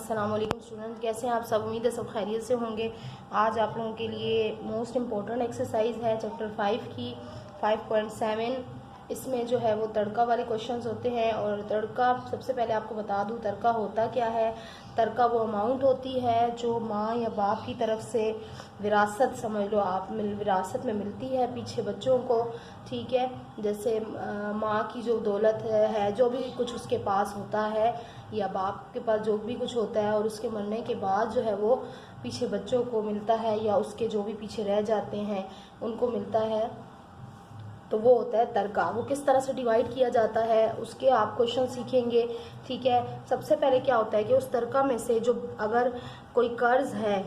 अस्सलाम वालेकुम स्टूडेंट, कैसे हैं आप सब। उम्मीद है सब खैरियत से होंगे। आज आप लोगों के लिए मोस्ट इम्पॉर्टेंट एक्सरसाइज है चैप्टर 5 की 5.7। इसमें जो है वो तड़का वाले क्वेश्चंस होते हैं। और तड़का, सबसे पहले आपको बता दूं तड़का होता क्या है। तड़का वो अमाउंट होती है जो माँ या बाप की तरफ से विरासत, समझ लो आप, विरासत में मिलती है पीछे बच्चों को। ठीक है, जैसे माँ की जो दौलत है, जो भी कुछ उसके पास होता है, या बाप के पास जो भी कुछ होता है, और उसके मरने के बाद जो है वो पीछे बच्चों को मिलता है, या उसके जो भी पीछे रह जाते हैं उनको मिलता है, तो वो होता है तड़का। वो किस तरह से डिवाइड किया जाता है उसके आप क्वेश्चन सीखेंगे। ठीक है, सबसे पहले क्या होता है कि उस तड़का में से जो, अगर कोई कर्ज है,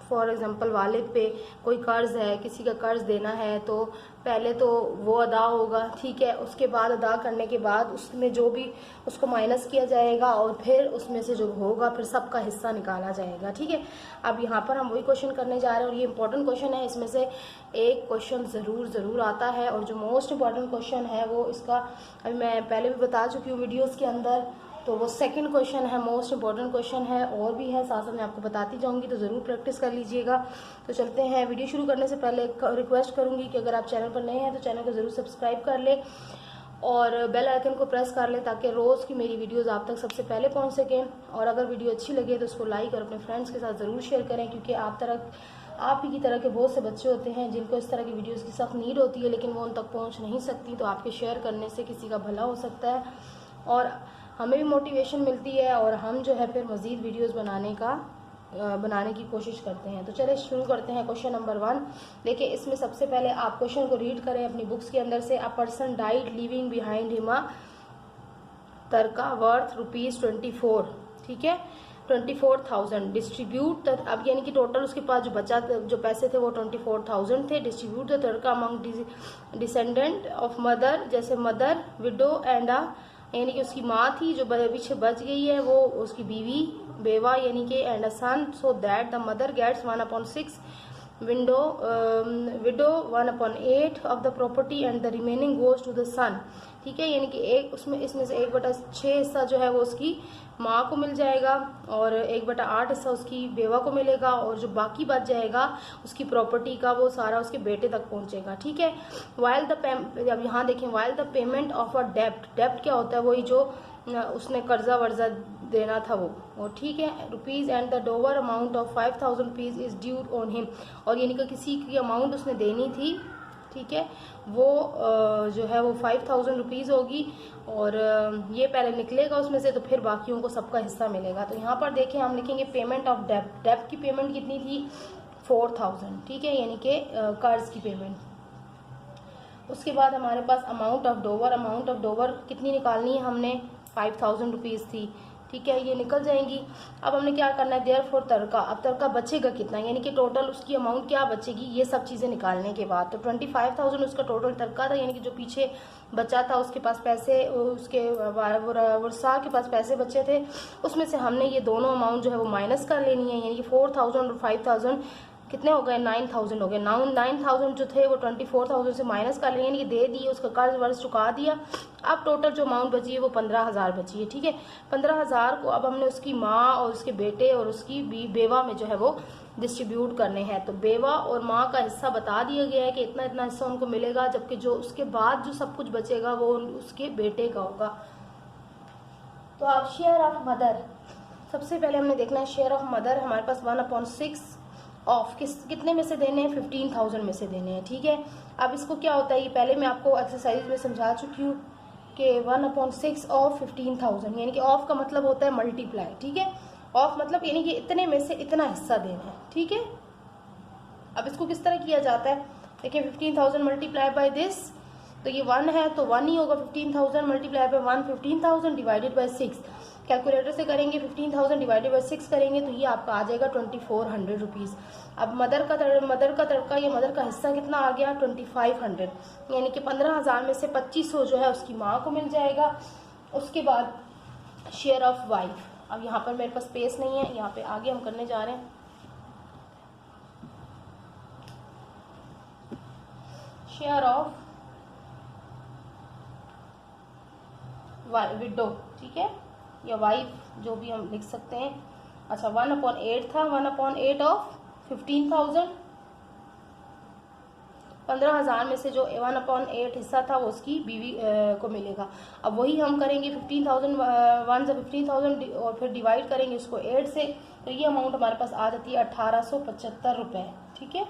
फॉर एग्जांपल वालिद पे कोई कर्ज है, किसी का कर्ज देना है, तो पहले तो वो अदा होगा। ठीक है, उसके बाद अदा करने के बाद उसमें जो भी उसको माइनस किया जाएगा, और फिर उसमें से जो होगा फिर सबका हिस्सा निकाला जाएगा। ठीक है, अब यहाँ पर हम वही क्वेश्चन करने जा रहे हैं, और ये इंपॉर्टेंट क्वेश्चन है। इसमें से एक क्वेश्चन ज़रूर आता है, और जो मोस्ट इम्पॉर्टेंट क्वेश्चन है वो इसका, अभी मैं पहले भी बता चुकी हूँ वीडियोज़ के अंदर, तो वो सेकंड क्वेश्चन है, मोस्ट इम्पॉर्टेंट क्वेश्चन है। और भी है, साथ साथ मैं आपको बताती जाऊंगी, तो ज़रूर प्रैक्टिस कर लीजिएगा। तो चलते हैं। वीडियो शुरू करने से पहले रिक्वेस्ट करूंगी कि अगर आप चैनल पर नए हैं तो चैनल को ज़रूर सब्सक्राइब कर लें और बेल आइकन को प्रेस कर लें, ताकि रोज़ की मेरी वीडियोज़ आप तक सबसे पहले पहुँच सकें। और अगर वीडियो अच्छी लगे तो उसको लाइक और अपने फ्रेंड्स के साथ ज़रूर शेयर करें, क्योंकि आप ही की तरह के बहुत से बच्चे होते हैं जिनको इस तरह की वीडियोज़ की सख्त नीड होती है, लेकिन वो उन तक पहुँच नहीं सकती। तो आपके शेयर करने से किसी का भला हो सकता है, और हमें भी मोटिवेशन मिलती है, और हम जो है फिर मज़ीद वीडियोस बनाने की कोशिश करते हैं। तो चलिए शुरू करते हैं। क्वेश्चन नंबर 1 देखिए, इसमें सबसे पहले आप क्वेश्चन को रीड करें अपनी बुक्स के अंदर से। अ person died leaving behind him a तड़का वर्थ ₹24। ठीक है, 24,000 डिस्ट्रीब्यूट, अब यानी कि टोटल उसके पास जो बचा, जो पैसे थे वो 24,000 थे। डिस्ट्रीब्यूट द तड़का अमंग डिसेंडेंट ऑफ मदर, जैसे मदर, विडो एंड यानी कि उसकी माँ थी जो पीछे बच गई है, वो उसकी बीवी, बेवा, यानी कि and a son, so that the mother gets 1/6, widow 1/8 of the property and the remaining goes to the son. ठीक है, यानी कि इसमें से 1/6 हिस्सा जो है वो उसकी माँ को मिल जाएगा, और 1/8 हिस्सा उसकी बेवा को मिलेगा, और जो बाकी बच जाएगा उसकी प्रॉपर्टी का, वो सारा उसके बेटे तक पहुंचेगा। ठीक है, अब यहाँ देखें, while the payment of a डेप्ट, डेप्ट क्या होता है, वही जो उसने कर्जा वर्जा देना था वो। ठीक है, rupees and the Dover amount of 5,000 rupees is due on him, और यानी कि किसी की अमाउंट उसने देनी थी। ठीक है, वो जो है वो 5,000 रुपीज़ होगी, और ये पहले निकलेगा उसमें से, तो फिर बाकियों को सबका हिस्सा मिलेगा। तो यहाँ पर देखें, हम लिखेंगे पेमेंट ऑफ डेप्ट। डेप्ट की पेमेंट कितनी थी? 4,000। ठीक है, यानी कि कर्ज की पेमेंट। उसके बाद हमारे पास amount of dower, amount of dower कितनी निकालनी है हमने? 5,000 रुपीज़ थी। ठीक है, ये निकल जाएंगी। अब हमने क्या करना है? देयर फॉर तड़का, अब तड़का बचेगा कितना, यानी कि टोटल उसकी अमाउंट क्या बचेगी, ये सब चीज़ें निकालने के बाद। तो 25,000 उसका टोटल तड़का था, यानी कि जो पीछे बचा था उसके पास पैसे, उसके वर्षा के पास पैसे बचे थे, उसमें से हमने ये दोनों अमाउंट जो है वो माइनस कर लेनी है, यानी कि 4,000 और 5,000 कितने हो गए? 9,000 हो गए। 9,000 जो थे वो 24,000 से माइनस कर लिए, यानी कि दे दिए, उसका कर्ज वर्ज चुका दिया। अब टोटल जो अमाउंट बची है वो 15,000 बची है। ठीक है, 15,000 को अब हमने उसकी माँ और उसके बेटे और उसकी बेवा में जो है वो डिस्ट्रीब्यूट करने हैं। तो बेवा और माँ का हिस्सा बता दिया गया है कि इतना इतना हिस्सा उनको मिलेगा, जबकि जो उसके बाद जो सब कुछ बचेगा वो उसके बेटे का होगा। तो अब शेयर ऑफ मदर, सबसे पहले हमने देखना है शेयर ऑफ मदर। हमारे पास 1/6 ऑफ कितने में से देने हैं? 15,000 में से देने हैं। ठीक है, अब इसको क्या होता है, ये पहले मैं आपको एक्सरसाइज में समझा चुकी हूँ कि 1/6 ऑफ 15,000, यानी कि ऑफ का मतलब होता है मल्टीप्लाई। ठीक है, ऑफ मतलब यानी कि इतने में से इतना हिस्सा देना है। ठीक है, अब इसको किस तरह किया जाता है? देखिए, 15,000 मल्टीप्लाई बाय दिस, तो ये 1 है तो 1 ही होगा। 15,000 multiply by 1, 15,000 divided by 6, calculator से करेंगे, 15,000 डिवाइडेड बाय 6 करेंगे तो ये आपका आ जाएगा 2,400 रुपीज़। अब मदर का तड़का या मदर का हिस्सा कितना आ गया? 2,500, यानी कि 15,000 में से 2,500 जो है उसकी माँ को मिल जाएगा। उसके बाद शेयर ऑफ वाइफ, अब यहाँ पर मेरे पास स्पेस नहीं है, यहाँ पे आगे हम करने जा रहे हैं शेयर ऑफ विडो। ठीक है, या वाइफ, जो भी हम लिख सकते हैं, अच्छा 1/8 था, 1/8 ऑफ 15,000, 15,000 में से जो 1/8 हिस्सा था वो उसकी बीवी को मिलेगा। अब वही हम करेंगे 15,000 1 से 15,000 और फिर डिवाइड करेंगे उसको 8 से, तो ये अमाउंट हमारे पास आ जाती है 1875 रुपये। ठीक है,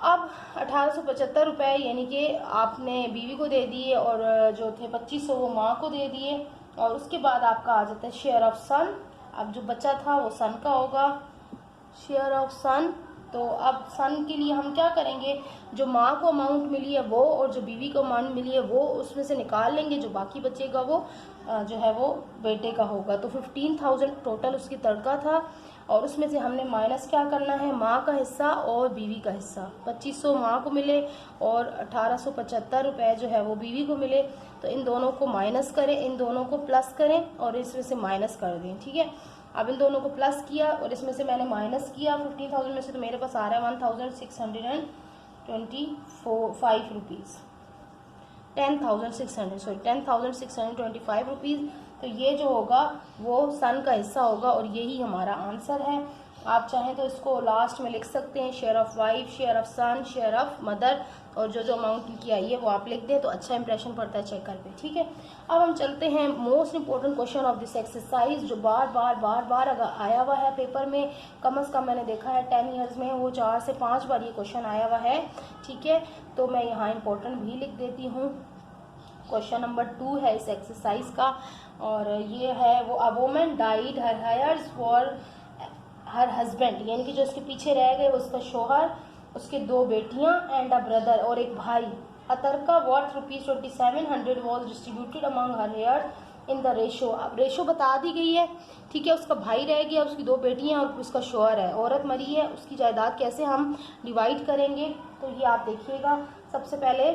अब 1875 रुपये यानी कि आपने बीवी को दे दिए और जो थे 2500 वो माँ को दे दिए, और उसके बाद आपका आ जाता है शेयर ऑफ सन। अब जो बचा था वो सन का होगा, शेयर ऑफ सन। तो अब सन के लिए हम क्या करेंगे, जो माँ को अमाउंट मिली है वो और जो बीवी को अमाउंट मिली है वो उसमें से निकाल लेंगे, जो बाकी बचेगा वो जो है वो बेटे का होगा। तो 15,000 टोटल उसकी तड़का था, और उसमें से हमने माइनस क्या करना है, माँ का हिस्सा और बीवी का हिस्सा। 2500 माँ को मिले और 1875 रुपये जो है वो बीवी को मिले। तो इन दोनों को माइनस करें, इन दोनों को प्लस करें और इसमें से माइनस कर दें। ठीक है, अब इन दोनों को प्लस किया और इसमें से मैंने माइनस किया 15,000 में से, तो मेरे पास आ रहा है 1,625 रुपीज़, 10,625 रुपीज़। तो ये जो होगा वो सन का हिस्सा होगा और यही हमारा आंसर है। आप चाहें तो इसको लास्ट में लिख सकते हैं, share of wife, share of son, share of mother, और जो जो अमाउंट की आई है वो आप लिख दें तो अच्छा इंप्रेशन पड़ता है चेकर पे। ठीक है, अब हम चलते हैं most important question of this exercise, जो बार बार अगर आया हुआ है पेपर में, कम अज़ कम मैंने देखा है 10 ईयर्स में वो 4 से 5 बार ये क्वेश्चन आया हुआ है। ठीक है, तो मैं यहाँ इंपॉर्टेंट भी लिख देती हूँ। क्वेश्चन नंबर 2 है इस एक्सरसाइज का, और ये है वो a woman died her heirs for her husband, यानी कि जो उसके पीछे रह गए वो उसका शोहर, उसके 2 बेटियां एंड अ ब्रदर और एक भाई। अतरका worth ₹2700 was distributed among her heirs in the ratio. अब रेशो बता दी गई है। ठीक है, उसका भाई रह गया, उसकी 2 बेटियां और उसका शोहर है, औरत मरी है, उसकी जायदाद कैसे हम डिवाइड करेंगे, तो ये आप देखिएगा। सबसे पहले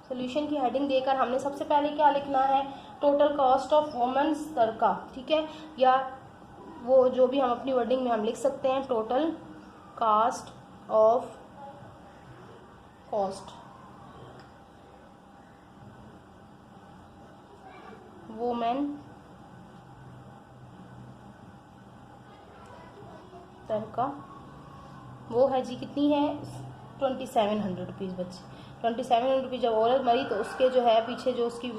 सोल्यूशन की हेडिंग देकर हमने सबसे पहले क्या लिखना है, टोटल कॉस्ट ऑफ वुमेन्स तरका। ठीक है, या वो जो भी हम अपनी वर्डिंग में हम लिख सकते हैं, टोटल कॉस्ट ऑफ वुमेन तरका, वो है जी कितनी है, 2700 रुपीज़ बची। 2700 रुपीज़ जब औरत मरी तो उसके जो है पीछे जो उसकी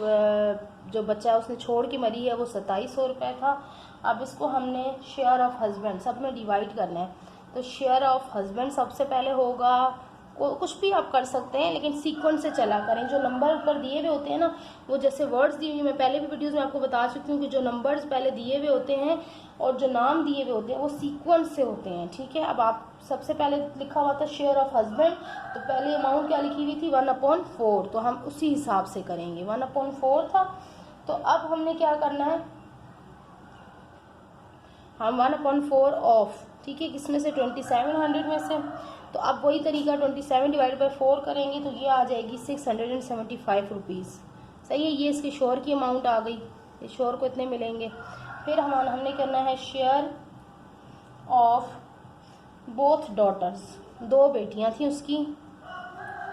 जो बच्चा उसने छोड़ के मरी है वो 2700 रुपये था। अब इसको हमने शेयर ऑफ हस्बैंड सब में डिवाइड करना है, तो शेयर ऑफ हस्बैंड सबसे पहले होगा, कुछ भी आप कर सकते हैं लेकिन सीक्वेंस से चला करें। जो नंबर ऊपर दिए हुए होते हैं ना, वो जैसे वर्ड्स दिए हुए, मैं पहले भी वीडियोज़ में आपको बता चुकी हूँ कि जो नंबर्स पहले दिए हुए होते हैं और जो नाम दिए हुए होते हैं वो सीक्वेंस से होते हैं। ठीक है, अब आप सबसे पहले लिखा हुआ था शेयर ऑफ हस्बैंड, तो पहले अमाउंट क्या लिखी हुई थी 1/4, तो हम उसी हिसाब से करेंगे। 1/4 था, तो अब हमने क्या करना है, हम 1/4 ऑफ, ठीक है, किसमें से 2700 में से, तो अब वही तरीका 27 डिवाइड बाई 4 करेंगे तो ये आ जाएगी 675 रुपीज़। सही है, ये इसके शोहर की अमाउंट आ गई, ये शोहर को इतने मिलेंगे। फिर हमने करना है शेयर ऑफ बोथ डॉटर्स, 2 बेटियां थी उसकी।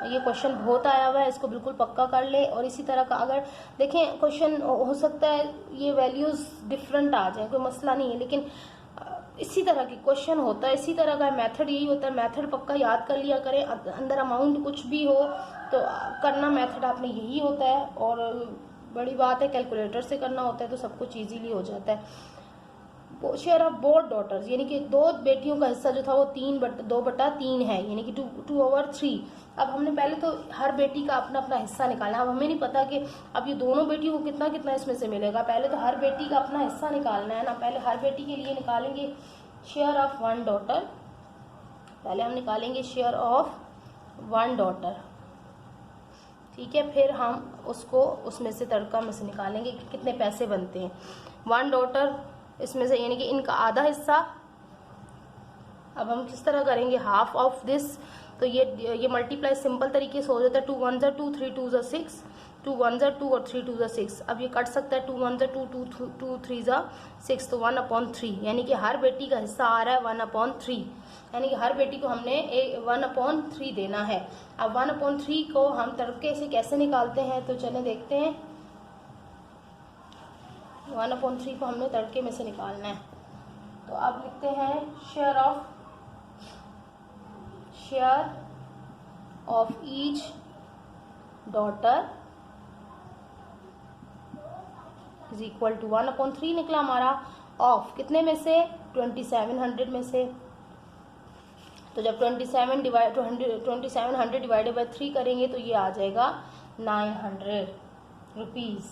ये क्वेश्चन बहुत आया हुआ है, इसको बिल्कुल पक्का कर ले। और इसी तरह का अगर देखें क्वेश्चन हो सकता है ये वैल्यूज़ डिफरेंट आ जाए, कोई मसला नहीं है, लेकिन इसी तरह की क्वेश्चन होता है, इसी तरह का मेथड यही होता है। मेथड पक्का याद कर लिया करें, अंदर अमाउंट कुछ भी हो तो करना मेथड आपने यही होता है। और बड़ी बात है कैलकुलेटर से करना होता है तो सब कुछ ईजीली हो जाता है। शेयर ऑफ बोथ डॉटर्स, यानी कि 2 बेटियों का हिस्सा जो था वो 2/3 है, यानी कि 2/3। अब हमने पहले तो हर बेटी का अपना अपना हिस्सा निकाला। अब हमें नहीं पता कि अब ये दोनों बेटियों को कितना कितना इसमें से मिलेगा, पहले तो हर बेटी का अपना हिस्सा निकालना है ना। पहले हर बेटी के लिए निकालेंगे शेयर ऑफ 1 डॉटर, पहले हम निकालेंगे शेयर ऑफ 1 डॉटर। ठीक है, फिर हम उसको उसमें से तड़का में से निकालेंगे कि कितने पैसे बनते हैं। 1 डॉटर इसमें से, यानी कि इनका आधा हिस्सा। अब हम किस तरह करेंगे, हाफ ऑफ दिस, तो ये मल्टीप्लाई सिंपल तरीके से हो जाता है। 2 1 ज़ा 2, 3 2 ज़ा 6, 2 1 ज़ा 2 और 3 2 ज़ा 6। अब ये कट सकता है, 2 1 ज़ा 2, 2 3 ज़ा 6, तो 1/3, यानी कि हर बेटी का हिस्सा आ रहा है 1/3, यानी कि हर बेटी को हमने 1/3 देना है। अब 1/3 को हम तड़के से कैसे निकालते हैं, तो चलें देखते हैं। 1/3 को हमने तड़के में से निकालना है। तो अब लिखते हैं share of each daughter is equal to 1/3 निकला हमारा। ऑफ कितने में से? 2700 में से। तो जब 2700 डिवाइडेड बाई 3 करेंगे तो ये आ जाएगा 900 रुपीज़,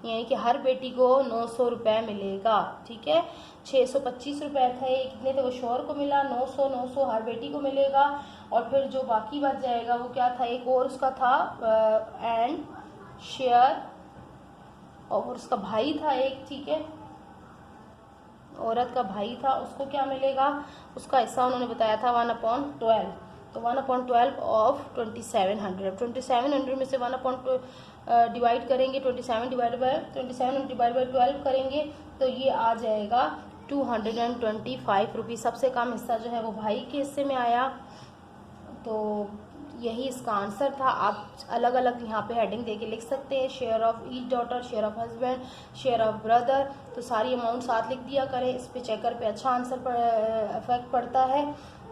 यानी कि हर बेटी को 900 रुपये मिलेगा। ठीक है, 625 रुपये थे, कितने थे वो शोहर को मिला, 900 हर बेटी को मिलेगा। और फिर जो बाकी बच जाएगा वो क्या था, एक और उसका था एंड शेयर, और उसका भाई था एक, ठीक है, औरत का भाई था, उसको क्या मिलेगा, उसका हिस्सा उन्होंने बताया था 1/12। तो 1/12 ऑफ 2700। 2700 में से 1/12 डिवाइड करेंगे, 2700 डिवाइड बाई 12 करेंगे तो ये आ जाएगा 225 रुपीज़। सबसे कम हिस्सा जो है वो भाई के हिस्से में आया। तो यही इसका आंसर था। आप अलग अलग यहाँ पे हेडिंग देके लिख सकते हैं, share of each daughter, share of husband, share of brother. तो सारी अमाउंट साथ लिख दिया करें, इस पे चेकर पे अच्छा आंसर इफेक्ट पड़ता है।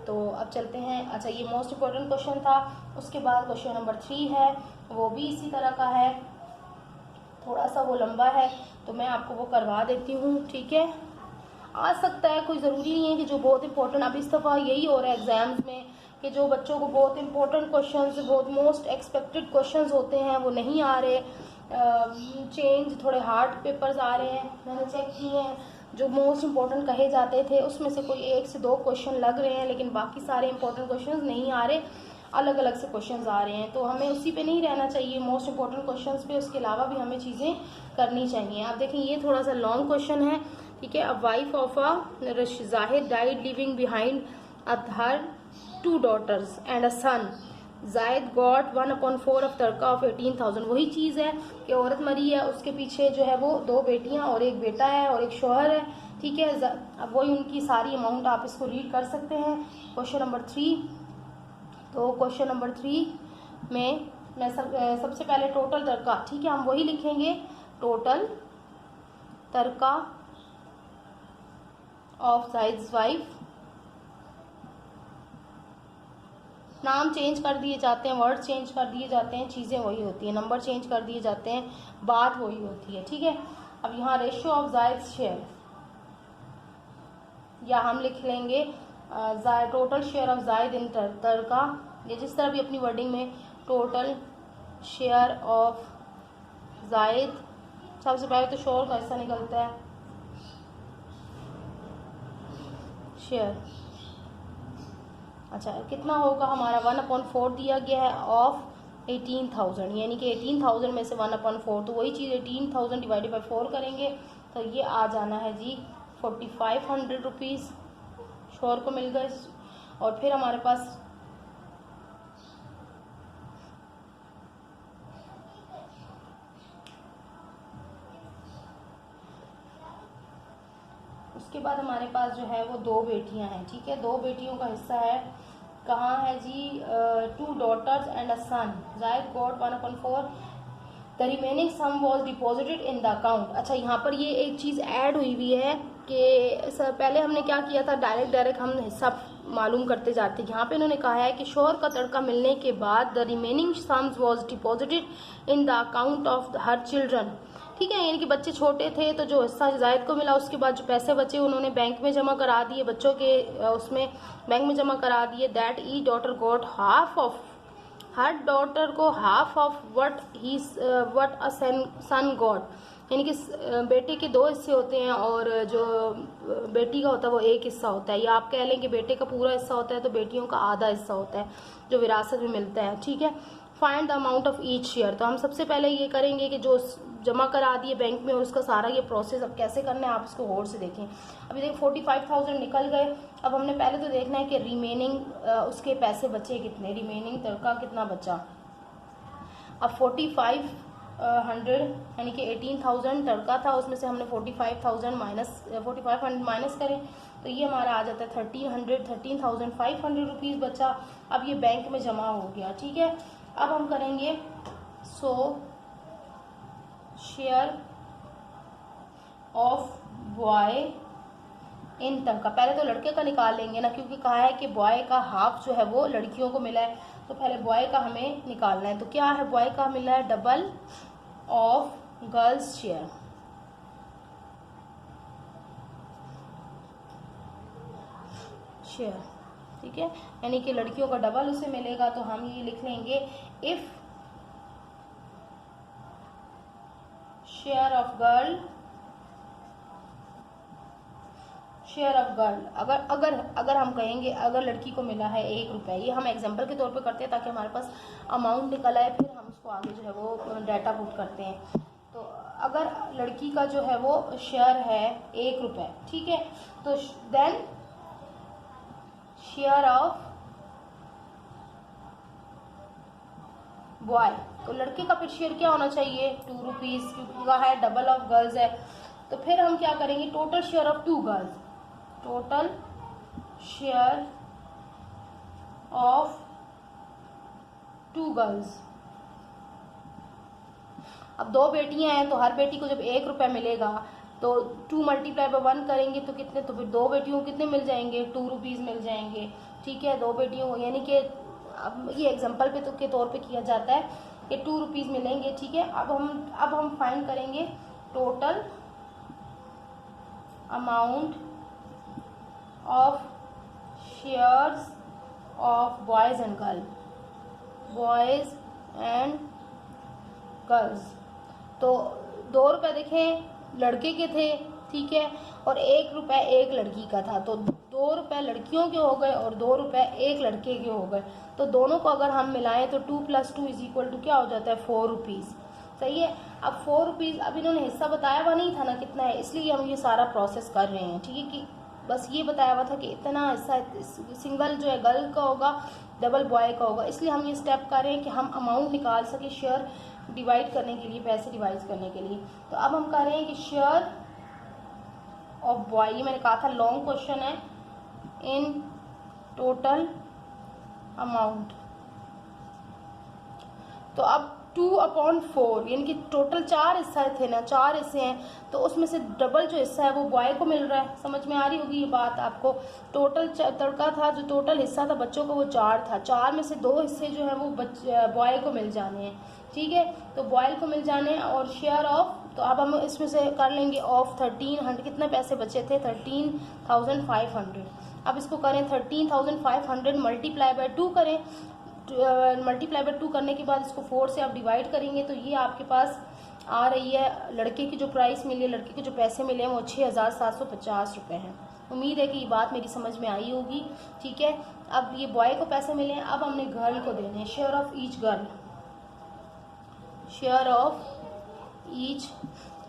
तो अब चलते हैं। अच्छा, ये मोस्ट इम्पोर्टेंट क्वेश्चन था। उसके बाद क्वेश्चन नंबर 3 है, वो भी इसी तरह का है, थोड़ा सा वो लंबा है तो मैं आपको वो करवा देती हूँ। ठीक है, आ सकता है, कोई ज़रूरी नहीं है कि जो बहुत इंपॉर्टेंट, अब इस दफ़ा यही हो रहा है एग्जाम्स में कि जो बच्चों को बहुत इंपॉर्टेंट क्वेश्चंस, बहुत मोस्ट एक्सपेक्टेड क्वेश्चंस होते हैं वो नहीं आ रहे। चेंज, थोड़े हार्ड पेपर्स आ रहे हैं, मैंने चेक किए हैं। जो मोस्ट इम्पॉर्टेंट कहे जाते थे उसमें से कोई 1 से 2 क्वेश्चन लग रहे हैं, लेकिन बाकी सारे इंपॉर्टेंट क्वेश्चंस नहीं आ रहे, अलग अलग से क्वेश्चंस आ रहे हैं। तो हमें उसी पे नहीं रहना चाहिए, मोस्ट इम्पॉर्टेंट क्वेश्चंस पे, उसके अलावा भी हमें चीज़ें करनी चाहिए। आप देखें, ये थोड़ा सा लॉन्ग क्वेश्चन है। ठीक है, a wife of a Zahid died living behind her 2 daughters and a son. Zaid got 1/4 of tadka of 18,000। वही चीज़ है कि औरत मरी है, उसके पीछे जो है वो 2 बेटियां और एक बेटा है और एक शौहर है। ठीक है, अब वही उनकी सारी अमाउंट आप इसको रीड कर सकते हैं। क्वेश्चन नंबर 3, तो क्वेश्चन नंबर 3 में मैं सबसे पहले टोटल तड़का, ठीक है, हम वही लिखेंगे, टोटल तड़का ऑफ जायद्स वाइफ। नाम चेंज कर दिए जाते हैं, वर्ड चेंज कर दिए जाते हैं, चीज़ें वही होती हैं, नंबर चेंज कर दिए जाते हैं, बात वही होती है। ठीक है, अब यहाँ रेशियो ऑफ जायद शेयर, या हम लिख लेंगे टोटल शेयर ऑफ जायद इन तड़का, ये जिस तरह भी अपनी वर्डिंग में, टोटल शेयर ऑफ जायद। सबसे पहले तो शोहर का हिस्सा निकलता है, शेयर। अच्छा, कितना होगा हमारा, 1/4 दिया गया है ऑफ 18,000, यानी कि 18,000 में से 1/4, तो वही चीज़ 18,000 डिवाइडेड बाई 4 करेंगे तो ये आ जाना है जी 4500 रुपीज़ शोहर को मिल गए। और फिर हमारे पास उसके बाद हमारे पास जो है वो 2 बेटियां हैं। ठीक है, 2 बेटियों का हिस्सा है, कहाँ है जी, 2 daughters and a son. Zaid got 1/4, the remaining sum was deposited in the account. अच्छा, यहाँ पर ये एक चीज़ ऐड हुई है कि सर पहले हमने क्या किया था, डायरेक्ट हम हिस्सा मालूम करते जाते। यहाँ पे इन्होंने कहा है कि शोहर का तड़का मिलने के बाद the remaining sums was deposited in the account of her children. ठीक है, यानी कि बच्चे छोटे थे तो जो हिस्सा जायद को मिला, उसके बाद जो पैसे बचे उन्होंने बैंक में जमा करा दिए, बच्चों के उसमें बैंक में जमा करा दिए। That the daughter got half of, her daughter को half of what a son got, यानी कि बेटे के 2 हिस्से होते हैं और जो बेटी का होता है वो 1 हिस्सा होता है, या आप कह लें कि बेटे का पूरा हिस्सा होता है तो बेटियों का आधा हिस्सा होता है जो विरासत में मिलता है। ठीक है, find the amount of each share, तो हम सबसे पहले ये करेंगे कि जो जमा करा दिए बैंक में और उसका सारा ये प्रोसेस अब कैसे करना है आप इसको गौर से देखें। अभी देखिए 45,000 निकल गए। अब हमने पहले तो देखना है कि रिमेनिंग उसके पैसे बचे कितने, रिमेनिंग तड़का कितना बचा। अब 4500 यानी कि 18,000 तड़का था, उसमें से हमने 45,000 माइनस करें तो ये हमारा आ जाता है 13,500 रुपीज़ बचा। अब ये बैंक में जमा हो गया। ठीक है, अब हम करेंगे शेयर ऑफ बॉय इन तड़का। पहले तो लड़के का निकाल लेंगे ना, क्योंकि कहा है कि बॉय का हाफ जो है वो लड़कियों को मिला है, तो पहले बॉय का हमें निकालना है। तो क्या है, बॉय का मिला है double of girls share. Share, ठीक है, यानी कि लड़कियों का डबल उसे मिलेगा। तो हम ये लिख लेंगे if share of girl, share of girl, अगर अगर अगर हम कहेंगे अगर लड़की को मिला है 1 रुपये, ये हम एग्जांपल के तौर पे करते हैं ताकि हमारे पास अमाउंट निकल आए, फिर हम उसको आगे जो है वो डाटा पुट करते हैं। तो अगर लड़की का जो है वो शेयर है 1 रुपये, ठीक है, तो देन शेयर ऑफ बॉय, तो लड़के का फिर शेयर क्या होना चाहिए 2 रुपीज़, क्योंकि कहा है डबल ऑफ गर्ल्स है। तो फिर हम क्या करेंगे, total share of 2 girls, total share of 2 girls. अब 2 बेटियां हैं, तो हर बेटी को जब 1 रुपये मिलेगा तो 2 मल्टीप्लाई बाय 1 करेंगे तो कितने, तो फिर 2 बेटियों को कितने मिल जाएंगे, 2 रुपीज़ मिल जाएंगे, ठीक है। 2 बेटियों को, यानी कि अब ये एग्जांपल पे तो के तौर पे किया जाता है कि 2 रुपीज़ मिलेंगे, ठीक है। अब हम फाइंड करेंगे total amount of shares of boys and girl, boys and girls. तो 2 रुपये देखें लड़के के थे, ठीक है, और 1 रुपये एक लड़की का था, तो 2 रुपये लड़कियों के हो गए और 2 रुपये एक लड़के के हो गए। तो दोनों को अगर हम मिलाएं तो 2 + 2 = क्या हो जाता है, 4 रुपीज़, सही है। अब 4 रुपीज़, अब इन्होंने हिस्सा बताया हुआ नहीं था ना कितना है, इसलिए हम ये सारा प्रोसेस कर रहे हैं, ठीक है, कि बस ये बताया हुआ था कि इतना हिस्सा सिंगल जो है गर्ल का होगा, डबल बॉय का होगा, इसलिए हम ये स्टेप कर रहे हैं कि हम अमाउंट निकाल सके शेयर डिवाइड करने के लिए, पैसे डिवाइड करने के लिए। तो अब हम कर रहे हैं कि शेयर ऑफ बॉय, ये मैंने कहा था लॉन्ग क्वेश्चन है, इन टोटल अमाउंट। तो अब 2/4, यानी कि टोटल 4 हिस्सा थे ना, 4 हिस्से हैं, तो उसमें से डबल जो हिस्सा है वो बॉय को मिल रहा है। समझ में आ रही होगी ये बात आपको। टोटल तड़का था, जो टोटल हिस्सा था बच्चों को वो 4 था, 4 में से 2 हिस्से जो है वो बॉय को मिल जाने हैं, ठीक है, तो बॉय को मिल जाने हैं। और शेयर ऑफ, तो अब हम इसमें से कर लेंगे ऑफ 1300, कितने पैसे बचे थे, 13,500। अब इसको करें 13,500 मल्टीप्लाई बाय 2 करें, मल्टीप्लाई बाय 2 करने के बाद इसको 4 से आप डिवाइड करेंगे तो ये आपके पास आ रही है, लड़के की जो प्राइस मिली है, लड़के के जो पैसे मिले हैं वो 6,750 रुपये हैं। उम्मीद है कि ये बात मेरी समझ में आई होगी, ठीक है। अब ये बॉय को पैसे मिले हैं, अब हमने गर्ल को देने हैं, share of each girl, share of each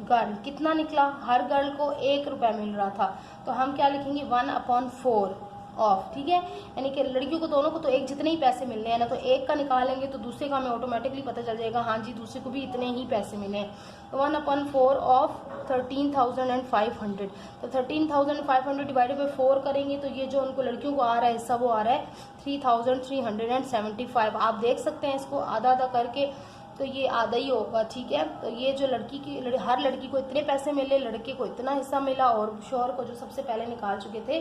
girl कितना निकला, हर गर्ल को 1 रुपया मिल रहा था, तो हम क्या लिखेंगे 1/4 ऑफ, ठीक है, यानी कि लड़कियों को दोनों को तो एक जितने ही पैसे मिल रहे हैं ना, तो एक का निकालेंगे तो दूसरे का हमें ऑटोमेटिकली पता चल जाएगा, हाँ जी दूसरे को भी इतने ही पैसे मिले हैं। तो 1/4 ऑफ 13,500, तो 13,500 डिवाइडेड बाई 4 करेंगे तो ये जो उनको लड़कियों को आ रहा है हिस्सा वो आ रहा है 3,375। आप देख सकते हैं इसको आधा आधा करके, तो ये आधा ही होगा, ठीक है। तो ये जो लड़की की हर लड़की को इतने पैसे मिले, लड़के को इतना हिस्सा मिला, और शोहर को जो सबसे पहले निकाल चुके थे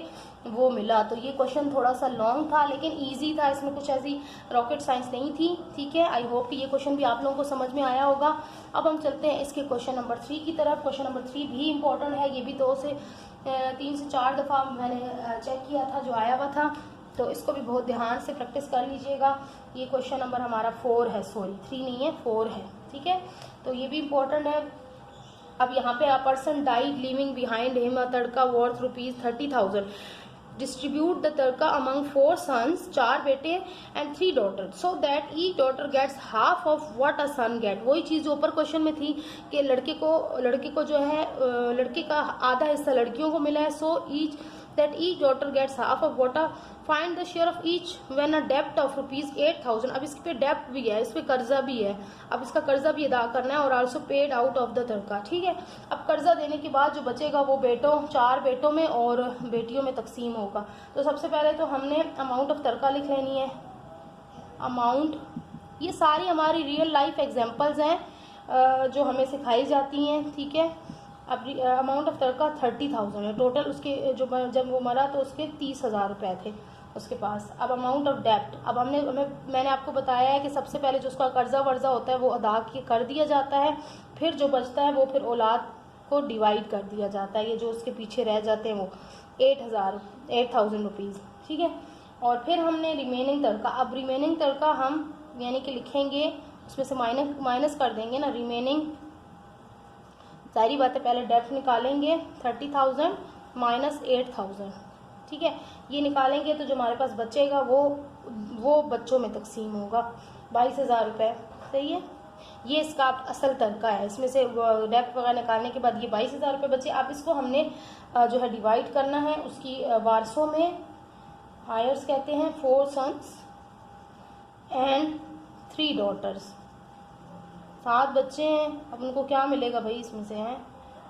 वो मिला। तो ये क्वेश्चन थोड़ा सा लॉन्ग था लेकिन इजी था, इसमें कुछ ऐसी रॉकेट साइंस नहीं थी, ठीक है। आई होप कि ये क्वेश्चन भी आप लोगों को समझ में आया होगा। अब हम चलते हैं इसके क्वेश्चन नंबर 3 की तरफ। क्वेश्चन नंबर 3 भी इम्पोर्टेंट है, ये भी 3 से 4 दफ़ा मैंने चेक किया था जो आया हुआ था, तो इसको भी बहुत ध्यान से प्रैक्टिस कर लीजिएगा। ये क्वेश्चन नंबर हमारा 4 है, सॉरी 3 नहीं है 4 है, ठीक है। तो ये भी इम्पोर्टेंट है। अब यहाँ पे a person died living behind him a तड़का वर्थ ₹30,000, डिस्ट्रीब्यूट द तड़का अमंग 4 सन्स, 4 बेटे and 3 daughter, so that each daughter gets half of what a son get. वही चीज़ जो ऊपर क्वेश्चन में थी कि लड़के को जो है लड़के का आधा हिस्सा लड़कियों को मिला है, so each that each daughter gets half of what a find the share of each when a debt of ₹8,000। अब इसके पे डेप्ट भी है, इस पे कर्जा भी है, अब इसका कर्जा भी अदा करना है, और also paid out of the तड़का, ठीक है। अब कर्जा देने के बाद जो बचेगा वो 4 बेटों में और बेटियों में तकसीम होगा। तो सबसे पहले तो हमने अमाउंट ऑफ तड़का लिख लेनी है, अमाउंट, ये सारी हमारी रियल लाइफ एग्जाम्पल्स हैं जो हमें सिखाई जाती हैं, ठीक है। अब अमाउंट ऑफ तड़का 30,000 है टोटल उसके, जो जब वो मरा तो उसके 30,000 रुपये थे उसके पास। अब अमाउंट ऑफ डेप्ट, अब मैंने आपको बताया है कि सबसे पहले जो उसका कर्जा वर्जा होता है वो अदा कर दिया जाता है, फिर जो बचता है वो फिर औलाद को डिवाइड कर दिया जाता है, ये जो उसके पीछे रह जाते हैं वो 8,000 रुपीज़, ठीक है। और फिर हमने रिमेनिंग तड़का, अब रिमेनिंग तड़का हम यानी कि लिखेंगे उसमें से माइनस कर देंगे ना रिमेनिंग, सारी बातें पहले डेप्ट निकालेंगे 30,000 माइनस 8,000, ठीक है। ये निकालेंगे तो जो हमारे पास बचेगा वो बच्चों में तकसीम होगा 22,000 रुपये, सही है। ये इसका असल तड़का है, इसमें से डेप्ट वगैरह निकालने के बाद ये 22,000 रुपये बचे। अब इसको हमने जो है डिवाइड करना है उसकी वारसों में, हायर्स कहते हैं 4 सन्स एंड 3 डॉटर्स, 7 बच्चे हैं। अब उनको क्या मिलेगा भाई इसमें से, हैं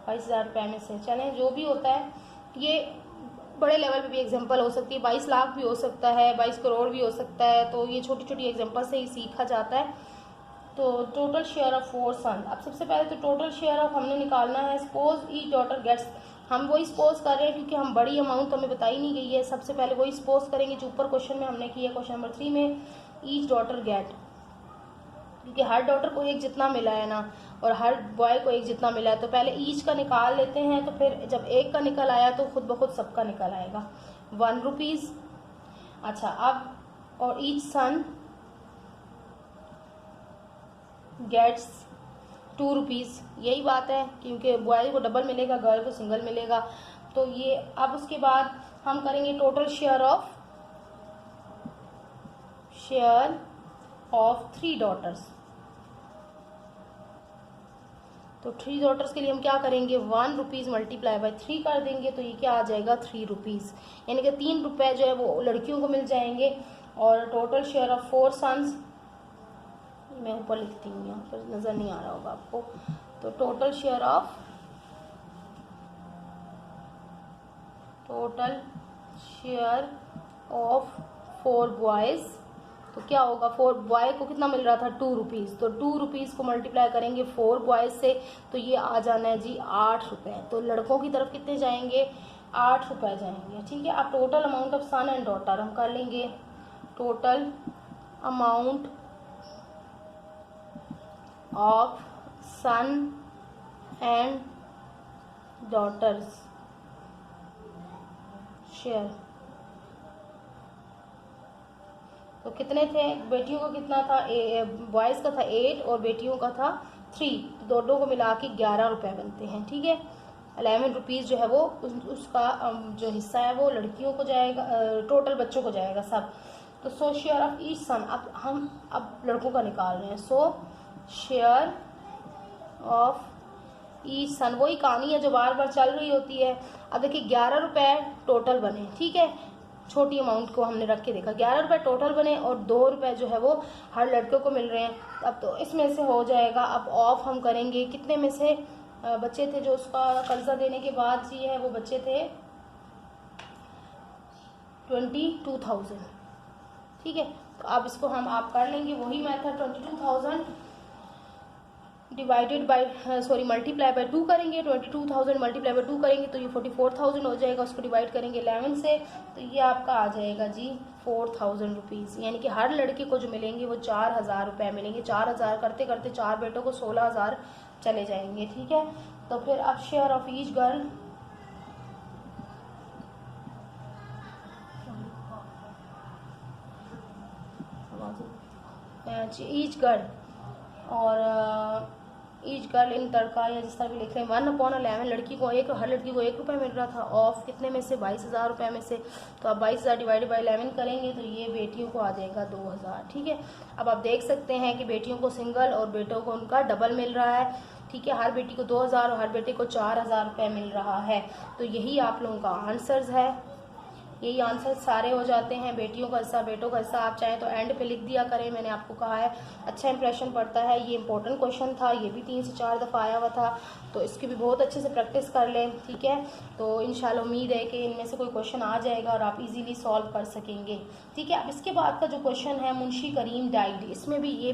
22,000 रुपये में से, चलें जो भी होता है, ये बड़े लेवल पे भी एग्जांपल हो सकती है, 22 लाख भी हो सकता है, 22 करोड़ भी हो सकता है, तो ये छोटी छोटी एग्जांपल से ही सीखा जाता है। तो टोटल शेयर ऑफ 4 सन, अब सबसे पहले तो टोटल शेयर ऑफ हमने निकालना है। सपोज ईच डॉटर गेट्स, हम वही सपोज कर रहे हैं क्योंकि हम बड़ी अमाउंट हमें बताई नहीं गई है, सबसे पहले वही सपोज करेंगे जो ऊपर क्वेश्चन में हमने किया, क्वेश्चन नंबर 3 में। ईच डॉटर गेट, क्योंकि हर डॉटर को एक जितना मिला है ना, और हर बॉय को एक जितना मिला है, तो पहले ईच का निकाल लेते हैं, तो फिर जब एक का निकल आया तो खुद ब खुद सबका निकल आएगा 1 रुपीज़। अच्छा, अब और ईच सन गेट्स 2 रुपीज़, यही बात है क्योंकि बॉय को डबल मिलेगा, गर्ल को सिंगल मिलेगा। तो ये अब उसके बाद हम करेंगे टोटल शेयर ऑफ 3 डॉटर्स। तो 3 डॉटर्स के लिए हम क्या करेंगे, 1 रुपीज़ मल्टीप्लाई बाय 3 कर देंगे, तो ये क्या आ जाएगा 3 रुपीज़, यानी कि 3 रुपये जो है वो लड़कियों को मिल जाएंगे। और टोटल शेयर ऑफ 4 सन्स, मैं ऊपर लिखती हूँ, यहाँ पर नज़र नहीं आ रहा होगा आपको। तो टोटल शेयर ऑफ 4 बॉयज़, तो क्या होगा, 4 बॉय को कितना मिल रहा था 2 रुपीज़, तो 2 रुपीज़ को मल्टीप्लाई करेंगे 4 बॉयज़ से, तो ये आ जाना है जी 8 रुपये। तो लड़कों की तरफ कितने जाएंगे, 8 रुपये जाएंगे, ठीक है। अब total amount of son and daughter हम कर लेंगे, total amount of son and daughters share. तो कितने थे, बेटियों का कितना था, बॉयज़ का था 8 और बेटियों का था 3, तो दोनों को मिला के 11 रुपये बनते हैं, ठीक है। 11 रुपीज़ जो है वो उसका जो हिस्सा है वो लड़कियों को जाएगा, टोटल बच्चों को जाएगा सब। तो सो शेयर ऑफ ईच सन, अब हम लड़कों का निकाल रहे हैं। सो शेयर ऑफ ईच सन, वही कहानी है जो बार बार चल रही होती है। अब देखिए 11 रुपये टोटल बने, ठीक है, छोटी अमाउंट को हमने रख के देखा, 11 रुपये टोटल बने और 2 रुपये जो है वो हर लड़के को मिल रहे हैं। अब तो इसमें से हो जाएगा, अब ऑफ हम करेंगे, कितने में से बच्चे थे जो उसका कर्जा देने के बाद जी है वो बच्चे थे 22,000, ठीक है। तो अब इसको हम आप कर लेंगे वही method, 22,000 divided by multiply by 2 करेंगे, 22,000 मल्टीप्लाई बाय 2 करेंगे तो ये 44,000 हो जाएगा, उसको डिवाइड करेंगे 11 से, तो ये आपका आ जाएगा जी 4,000 रुपीज़, यानी कि हर लड़के को जो मिलेंगे वो 4,000 रुपये मिलेंगे। 4,000 करते करते 4 बेटों को 16,000 चले जाएंगे, ठीक है। तो फिर अब share of each girl, each girl और ईच गर्ल इन तड़का या जिस तरह भी लिख रहे हैं 1/11, लड़की को हर लड़की को 1 रुपये मिल रहा था, ऑफ कितने में से 22,000 रुपये में से। तो अब 22,000 डिवाइडेड बाई 11 करेंगे तो ये बेटियों को आ जाएगा 2,000, ठीक है। अब आप देख सकते हैं कि बेटियों को सिंगल और बेटों को उनका डबल मिल रहा है, ठीक है। हर बेटी को 2,000 और हर बेटे को 4,000 रुपये मिल रहा है। तो यही आप लोगों का आंसर्स है, यही आंसर सारे हो जाते हैं। बेटियों का हिस्सा बेटों का हिस्सा आप चाहें तो एंड पे लिख दिया करें, मैंने आपको कहा है अच्छा इंप्रेशन पड़ता है। ये इंपॉर्टेंट क्वेश्चन था, ये भी 3 से 4 दफ़ा आया हुआ था, तो इसकी भी बहुत अच्छे से प्रैक्टिस कर लें, ठीक है। तो इंशाल्लाह उम्मीद है कि इनमें से कोई क्वेश्चन आ जाएगा और आप इजीली सॉल्व कर सकेंगे, ठीक है। अब इसके बाद का जो क्वेश्चन है मुंशी करीम डाइड, इसमें भी ये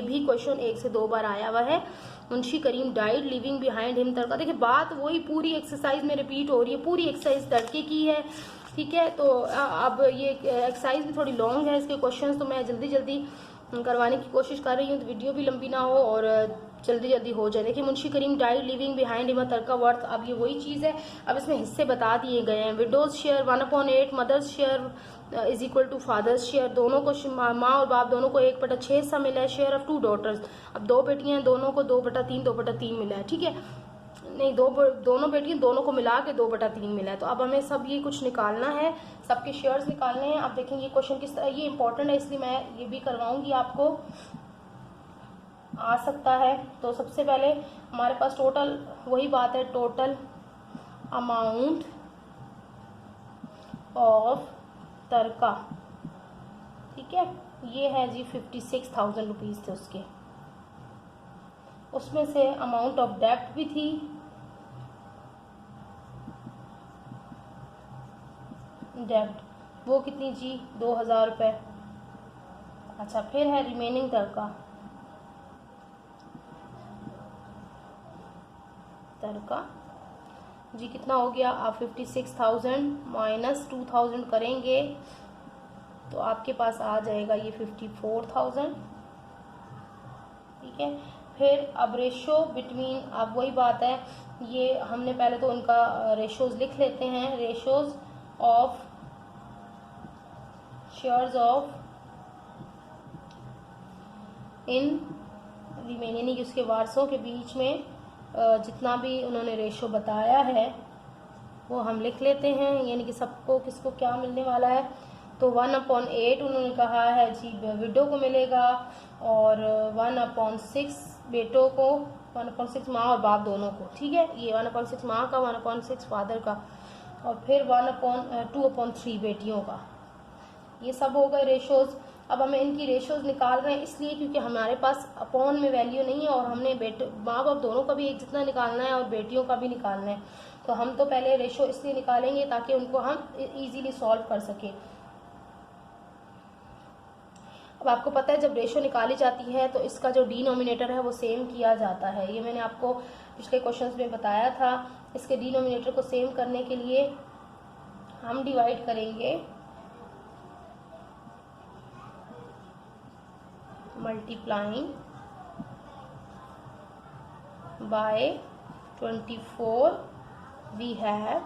भी क्वेश्चन 1 से 2 बार आया हुआ है, मुंशी करीम डाइड लिविंग बिहाइंड हिम तड़का। देखिए बात वही पूरी एक्सरसाइज में रिपीट हो रही है, पूरी एक्सरसाइज तड़के की है, ठीक है। तो अब ये एक्सरसाइज भी थोड़ी लॉन्ग है, इसके क्वेश्चंस तो मैं जल्दी जल्दी करवाने की कोशिश कर रही हूँ, तो वीडियो भी लंबी ना हो और जल्दी जल्दी हो जाए। देखिए मुंशी करीम डाइड लिविंग बिहाइंड हिम तड़का वर्थ, अब ये वही चीज़ है, अब इसमें हिस्से बता दिए गए हैं। Widow's share 1/8, mother's share is equal to father's share, दोनों को माँ और बाप दोनों को 1/6 सा मिला है। शेयर ऑफ 2 डॉटर्स, अब 2 बेटियां हैं, दोनों को 2/3 मिला है, ठीक है। नहीं, दोनों बेटियां दोनों को मिला के 2/3 मिला है। तो अब हमें सब ये कुछ निकालना है, सबके शेयर्स निकालने हैं। अब देखेंगे क्वेश्चन किस तरह, ये इंपॉर्टेंट है इसलिए मैं ये भी करवाऊंगी, आपको आ सकता है। तो सबसे पहले हमारे पास टोटल वही बात है, टोटल अमाउंट ऑफ तड़का, ठीक है, ये है जी 56,000 रुपीज़ थे उसके, उसमें से अमाउंट ऑफ डेब्ट भी थी, डेब्ट वो कितनी जी 2,000 रुपये। अच्छा, फिर है रिमेनिंग तड़का, तड़का जी कितना हो गया, आप 56,000 माइनस 2,000 करेंगे तो आपके पास आ जाएगा ये 54,000, ठीक है। फिर अब रेशो बिटवीन, अब वही बात है, ये हमने पहले तो उनका रेशोज लिख लेते हैं, ratios of shares of in remaining, यानी कि उसके वारसों के बीच में जितना भी उन्होंने रेशो बताया है वो हम लिख लेते हैं, यानी कि सबको किसको क्या मिलने वाला है। तो 1/8 उन्होंने कहा है जी विडो को मिलेगा, और 1/6 बेटों को, 1/6 माँ और बाप दोनों को, ठीक है। ये 1/6 माँ का, 1/6 फादर का, और फिर 2/3 बेटियों का। ये सब हो गए रेशोज। अब हमें इनकी रेशोज निकाल रहे हैं इसलिए क्योंकि हमारे पास अपॉन में वैल्यू नहीं है, और हमने माँ बाप दोनों का भी एक जितना निकालना है और बेटियों का भी निकालना है। तो हम तो पहले रेशो इसलिए निकालेंगे ताकि उनको हम इजीली सॉल्व कर सकें। अब आपको पता है जब रेशो निकाली जाती है तो इसका जो डिनोमिनेटर है वो सेम किया जाता है, ये मैंने आपको पिछले क्वेश्चंस में बताया था। इसके डिनोमिनेटर को सेम करने के लिए हम डिवाइड करेंगे मल्टीप्लाइंग बाय 24 वी हैव।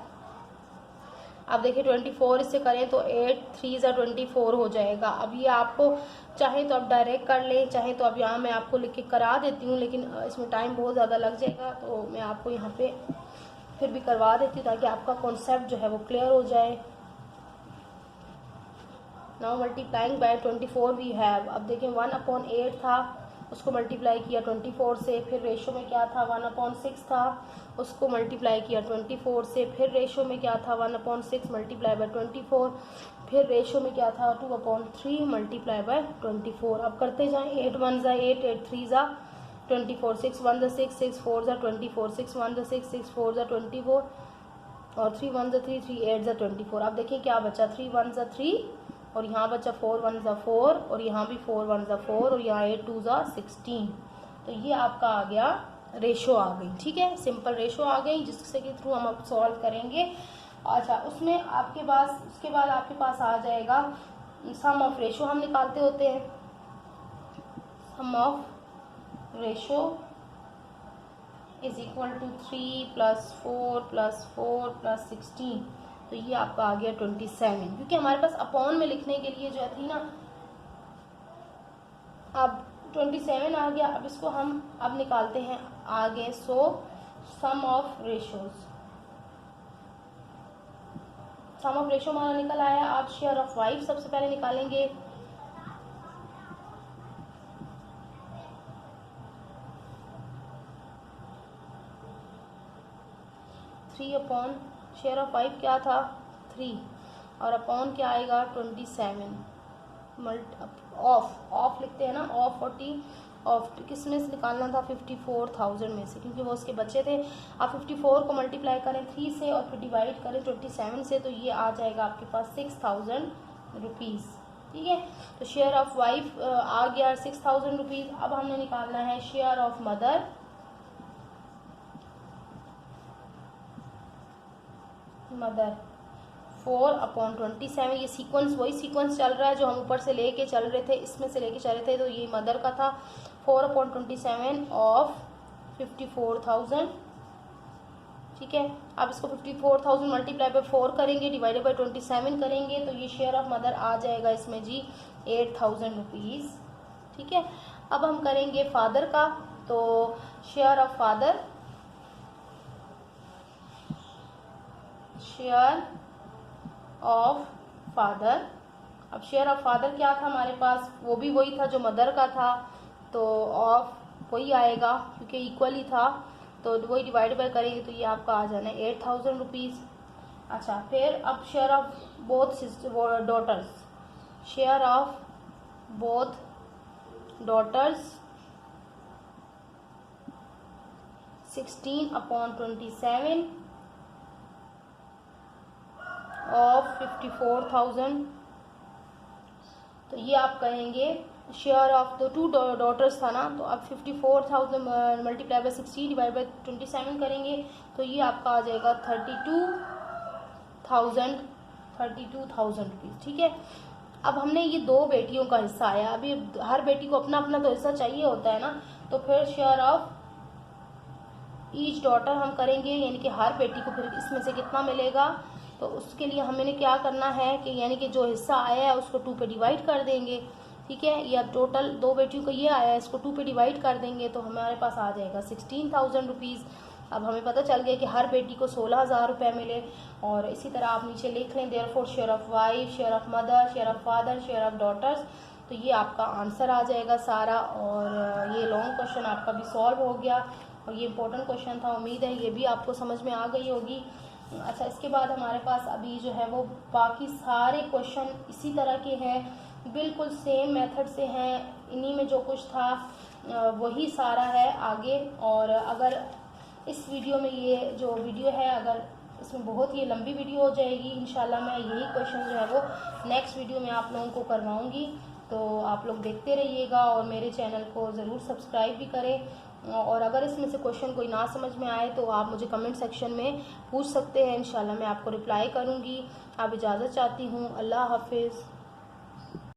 अब देखिए 24 इससे करें तो 8 3 ज़ा 24 हो जाएगा। अब ये आपको चाहे तो आप डायरेक्ट कर लें, चाहे तो अब यहाँ मैं आपको लिख के करा देती हूँ, लेकिन इसमें टाइम बहुत ज़्यादा लग जाएगा, तो मैं आपको यहाँ पे फिर भी करवा देती हूँ ताकि आपका कॉन्सेप्ट जो है वो क्लियर हो जाए। Now multiplying by 24 we have. अब देखिए 1/8 था, उसको मल्टीप्लाई किया 24 से, फिर रेशो में क्या था 1/6 था, उसको मल्टीप्लाई किया 24 से, फिर रेशो में क्या था 1/6 मल्टीप्लाई बाय 24, फिर रेशो में क्या था 2/3 मल्टीप्लाई बाय 24। अब करते जाएं, 8 1 ज़ा 8, 8 3 ज़ा 24, 6 1 ज़ा 6, 6 4 ज़ा 24, 6 1 ज़ा 6, 6 4 ज़ा 24, और 3 1 ज़ा 3, 3 8 ज़ा 24। अब देखिए क्या बचा, 3 1 ज़ा 3, और यहाँ बचा 4 1 ज़ा 4, और यहाँ भी 4 1 ज़ा 4, और यहाँ 8 2 ज़ा 16। तो ये आपका आ गया, रेशो आ गई, ठीक है, सिंपल रेशो आ गई जिससे के थ्रू हम अब सॉल्व करेंगे। अच्छा, उसमें आपके पास, उसके बाद आपके पास आ जाएगा सम ऑफ रेशो, हम निकालते होते हैं sum of ratio is equal to 3 + 4 + 4 + 16। तो ये आपका आ गया 27, क्योंकि हमारे पास अपॉन में लिखने के लिए जो थी ना, अब 27 आ गया। अब इसको हम अब निकालते हैं आगे। So sum of ratios, sum of ratio हमारा निकल आया। आप शेयर ऑफ वाइफ सबसे पहले निकालेंगे। Three upon share of wife क्या था 3, और अपॉन क्या आएगा 27 ऑफ लिखते हैं ना, ऑफ 40, ऑफ किस में से निकालना था 54,000 में से, क्योंकि वो उसके बच्चे थे। आप 54 को मल्टीप्लाई करें 3 से और फिर डिवाइड करें 27 से, तो ये आ जाएगा आपके पास 6,000 रुपीज़, ठीक है। तो शेयर ऑफ वाइफ आ गया 6,000 रुपीज़। अब हमने निकालना है शेयर ऑफ मदर, मदर 4/27, ये सीक्वेंस वही सीक्वेंस चल रहा है जो हम ऊपर से लेके चल रहे थे, इसमें से लेके चल रहे थे, तो ये मदर का था 4/27 ऑफ 54,000। ठीक है, अब इसको 54,000 मल्टीप्लाई बाय 4 करेंगे, डिवाइडेड बाय 27 करेंगे, तो ये शेयर ऑफ मदर आ जाएगा इसमें जी 8,000 रुपीज़। ठीक है, अब हम करेंगे फादर का, तो share of father, share of father, अब शेयर ऑफ फादर क्या था हमारे पास, वो भी वही था जो मदर का था, तो ऑफ वही आएगा क्योंकि इक्वल ही था, तो वही डिवाइड बाय करेंगे, तो ये आपका आ जाना है 8,000 रुपीज़। अच्छा, फिर अब share of both daughters, share of both daughters 16/27 of 54,000, तो ये आप कहेंगे share of the two daughters था ना, तो आप 54,000 मल्टीप्लाई बाय 16 डिवाइड बाय 27 करेंगे, तो ये आपका आ जाएगा 32,000 रुपीज़। ठीक है, अब हमने ये दो बेटियों का हिस्सा आया, अभी हर बेटी को अपना अपना तो हिस्सा चाहिए होता है ना, तो फिर शेयर ऑफ ईच डॉटर हम करेंगे, यानी कि हर बेटी को फिर इसमें से कितना मिलेगा, तो उसके लिए हमें क्या करना है कि यानी कि जो हिस्सा आया है उसको 2 पे डिवाइड कर देंगे। ठीक है, या टोटल दो बेटियों को ये आया है, इसको 2 पे डिवाइड कर देंगे, तो हमारे पास आ जाएगा 16,000 रुपीज़। अब हमें पता चल गया कि हर बेटी को 16,000 रुपये मिले, और इसी तरह आप नीचे लिख लें therefore share of wife, share of mother, share of father, share of daughters, तो ये आपका आंसर आ जाएगा सारा। और ये लॉन्ग क्वेश्चन आपका भी सॉल्व हो गया, और ये इंपॉर्टेंट क्वेश्चन था, उम्मीद है ये भी आपको समझ में आ गई होगी। अच्छा, इसके बाद हमारे पास अभी जो है वो बाकी सारे क्वेश्चन इसी तरह के हैं, बिल्कुल सेम मेथड से हैं, इन्हीं में जो कुछ था वही सारा है आगे। और अगर इस वीडियो में ये जो वीडियो है, अगर इसमें बहुत ही लंबी वीडियो हो जाएगी, इंशाल्लाह मैं यही क्वेश्चन जो है वो नेक्स्ट वीडियो में आप लोगों को करवाऊँगी, तो आप लोग देखते रहिएगा और मेरे चैनल को ज़रूर सब्सक्राइब भी करें। और अगर इसमें से क्वेश्चन कोई ना समझ में आए तो आप मुझे कमेंट सेक्शन में पूछ सकते हैं, इंशाल्लाह मैं आपको रिप्लाई करूँगी। आप इजाज़त चाहती हूँ, अल्लाह हाफिज़।